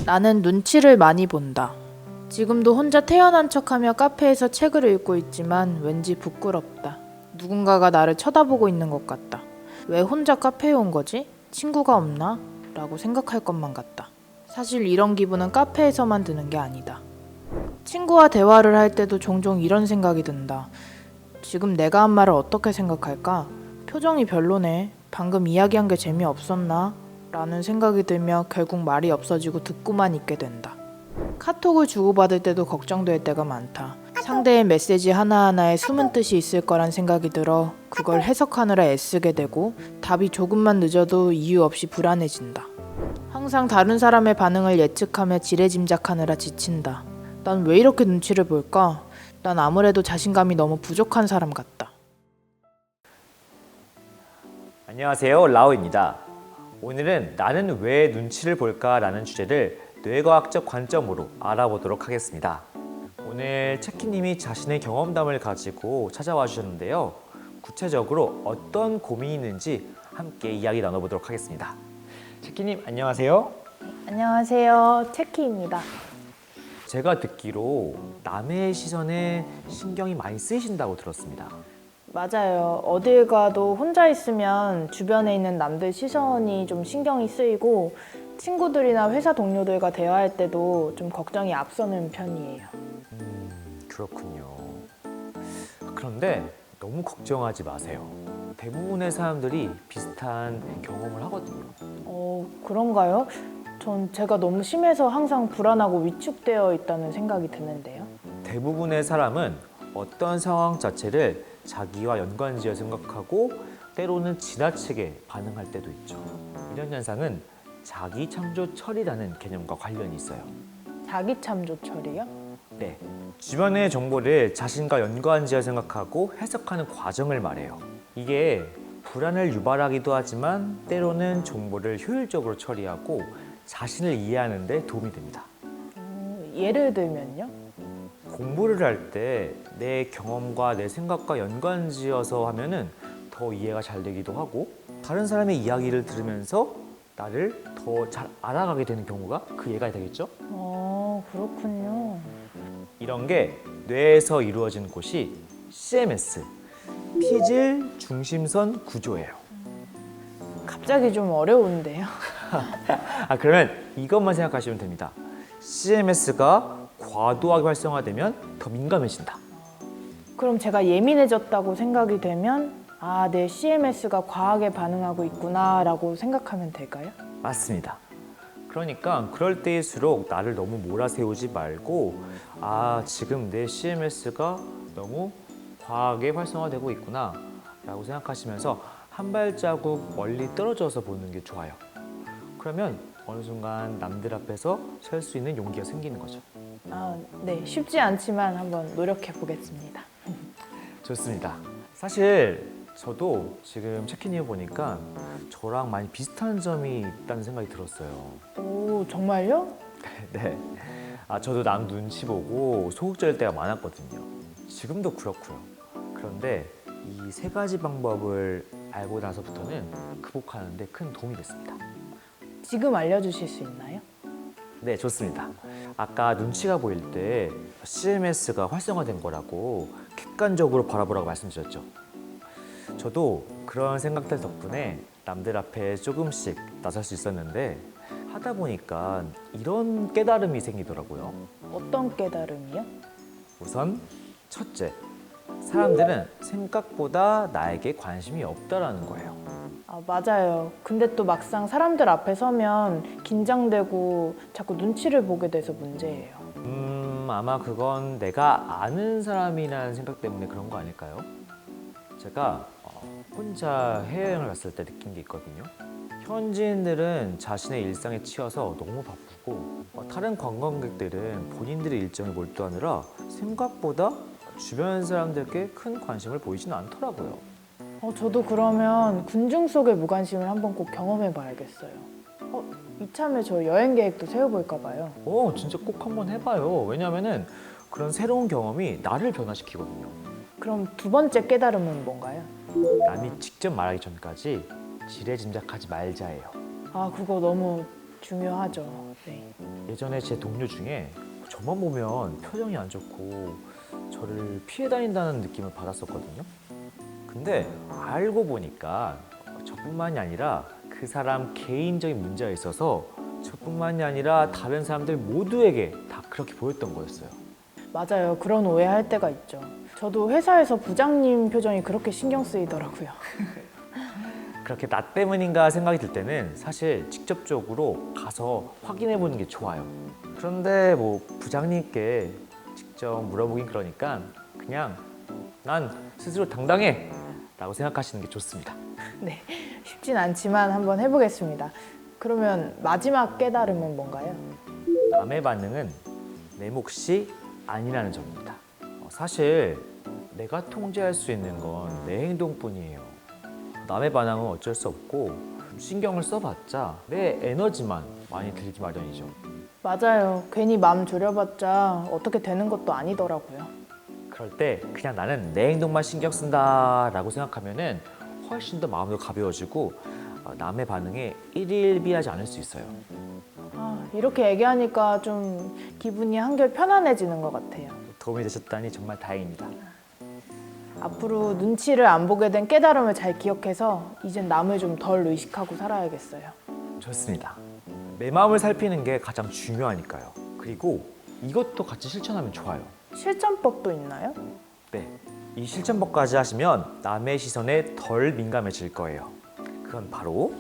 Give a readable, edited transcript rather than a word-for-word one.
나는 눈치를 많이 본다. 지금도 혼자 태연한 척하며 카페에서 책을 읽고 있지만 왠지 부끄럽다. 누군가가 나를 쳐다보고 있는 것 같다. 왜 혼자 카페에 온 거지? 친구가 없나? 라고 생각할 것만 같다. 사실 이런 기분은 카페에서만 드는 게 아니다. 친구와 대화를 할 때도 종종 이런 생각이 든다. 지금 내가 한 말을 어떻게 생각할까? 표정이 별로네. 방금 이야기한 게 재미없었나? 라는 생각이 들며 결국 말이 없어지고 듣고만 있게 된다. 카톡을 주고받을 때도 걱정될 때가 많다. 상대의 메시지 하나하나에 숨은 뜻이 있을 거란 생각이 들어 그걸 해석하느라 애쓰게 되고 답이 조금만 늦어도 이유 없이 불안해진다. 항상 다른 사람의 반응을 예측하며 지레짐작하느라 지친다. 난 왜 이렇게 눈치를 볼까? 난 아무래도 자신감이 너무 부족한 사람 같다. 안녕하세요, 라오입니다. 오늘은 나는 왜 눈치를 볼까라는 주제를 뇌과학적 관점으로 알아보도록 하겠습니다. 오늘 체키님이 자신의 경험담을 가지고 찾아와 주셨는데요. 구체적으로 어떤 고민이 있는지 함께 이야기 나눠보도록 하겠습니다. 체키님 안녕하세요. 안녕하세요. 체키입니다. 제가 듣기로 남의 시선에 신경이 많이 쓰이신다고 들었습니다. 맞아요. 어딜 가도 혼자 있으면 주변에 있는 남들 시선이 좀 신경이 쓰이고 친구들이나 회사 동료들과 대화할 때도 좀 걱정이 앞서는 편이에요. 그렇군요. 그런데 너무 걱정하지 마세요. 대부분의 사람들이 비슷한 경험을 하거든요. 그런가요? 전 제가 너무 심해서 항상 불안하고 위축되어 있다는 생각이 드는데요. 대부분의 사람은 어떤 상황 자체를 자기와 연관지어 생각하고 때로는 지나치게 반응할 때도 있죠. 이런 현상은 자기 참조 처리라는 개념과 관련이 있어요. 자기 참조 처리요? 네, 주변의 정보를 자신과 연관지어 생각하고 해석하는 과정을 말해요. 이게 불안을 유발하기도 하지만 때로는 정보를 효율적으로 처리하고 자신을 이해하는 데 도움이 됩니다. 예를 들면요? 공부를 할 때 내 경험과 내 생각과 연관지어서 하면은 더 이해가 잘 되기도 하고 다른 사람의 이야기를 들으면서 나를 더 잘 알아가게 되는 경우가 그 예가 되겠죠? 그렇군요. 이런 게 뇌에서 이루어지는 곳이 CMS, 피질 중심선 구조예요. 갑자기 좀 어려운데요. 그러면 이것만 생각하시면 됩니다. CMS가 과도하게 활성화되면 더 민감해진다. 그럼 제가 예민해졌다고 생각이 되면 내 CMS가 과하게 반응하고 있구나 라고 생각하면 될까요? 맞습니다. 그러니까 그럴 때일수록 나를 너무 몰아세우지 말고 지금 내 CMS가 너무 과하게 활성화되고 있구나 라고 생각하시면서 한 발자국 멀리 떨어져서 보는 게 좋아요. 그러면 어느 순간 남들 앞에서 설 수 있는 용기가 생기는 거죠. 네. 쉽지 않지만 한번 노력해 보겠습니다. 좋습니다. 사실 저도 지금 체키님 보니까 저랑 많이 비슷한 점이 있다는 생각이 들었어요. 오, 정말요? 네. 저도 남 눈치 보고 소극적일 때가 많았거든요. 지금도 그렇고요. 그런데 이 세 가지 방법을 알고 나서부터는 극복하는 데 큰 도움이 됐습니다. 지금 알려주실 수 있나요? 네, 좋습니다. 아까 눈치가 보일 때 CMS가 활성화된 거라고 객관적으로 바라보라고 말씀드렸죠. 저도 그런 생각들 덕분에 남들 앞에 조금씩 나설 수 있었는데 하다 보니까 이런 깨달음이 생기더라고요. 어떤 깨달음이요? 우선 첫째, 사람들은 생각보다 나에게 관심이 없다라는 거예요. 맞아요. 근데 또 막상 사람들 앞에 서면 긴장되고 자꾸 눈치를 보게 돼서 문제예요. 아마 그건 내가 아는 사람이라는 생각 때문에 그런 거 아닐까요? 제가 혼자 해외여행을 갔을 때 느낀 게 있거든요. 현지인들은 자신의 일상에 치여서 너무 바쁘고 다른 관광객들은 본인들의 일정에 몰두하느라 생각보다 주변 사람들께 큰 관심을 보이지는 않더라고요. 저도 그러면 군중 속의 무관심을 한번 꼭 경험해 봐야겠어요. 이참에 저 여행 계획도 세워볼까 봐요. 진짜 꼭 한번 해봐요. 왜냐면은 그런 새로운 경험이 나를 변화시키거든요. 그럼 두 번째 깨달음은 뭔가요? 남이 직접 말하기 전까지 지레짐작하지 말자예요. 그거 너무 중요하죠. 네. 예전에 제 동료 중에 저만 보면 표정이 안 좋고 저를 피해 다닌다는 느낌을 받았었거든요. 근데 알고 보니까 저뿐만이 아니라 그 사람 개인적인 문제가 있어서 저뿐만이 아니라 다른 사람들 모두에게 다 그렇게 보였던 거였어요. 맞아요. 그런 오해할 때가 있죠. 저도 회사에서 부장님 표정이 그렇게 신경 쓰이더라고요. 그렇게 나 때문인가 생각이 들 때는 사실 직접적으로 가서 확인해 보는 게 좋아요. 그런데 뭐 부장님께 직접 물어보긴 그러니까 그냥 난 스스로 당당해 라고 생각하시는 게 좋습니다. 네, 쉽진 않지만 한번 해보겠습니다. 그러면 마지막 깨달음은 뭔가요? 남의 반응은 내 몫이 아니라는 점입니다. 사실 내가 통제할 수 있는 건 내 행동뿐이에요. 남의 반응은 어쩔 수 없고 신경을 써봤자 내 에너지만 많이 들기 마련이죠. 맞아요. 괜히 마음 졸여봤자 어떻게 되는 것도 아니더라고요. 그럴 때 그냥 나는 내 행동만 신경 쓴다라고 생각하면은 훨씬 더 마음도 가벼워지고 남의 반응에 일일비하지 않을 수 있어요. 이렇게 얘기하니까 좀 기분이 한결 편안해지는 것 같아요. 도움이 되셨다니 정말 다행입니다. 앞으로 눈치를 안 보게 된 깨달음을 잘 기억해서 이젠 남을 좀 덜 의식하고 살아야겠어요. 좋습니다. 내 마음을 살피는 게 가장 중요하니까요. 그리고 이것도 같이 실천하면 좋아요. 실전법도 있나요? 네, 이 실천법까지 하시면 남의 시선에 덜 민감해질 거예요. 그건 바로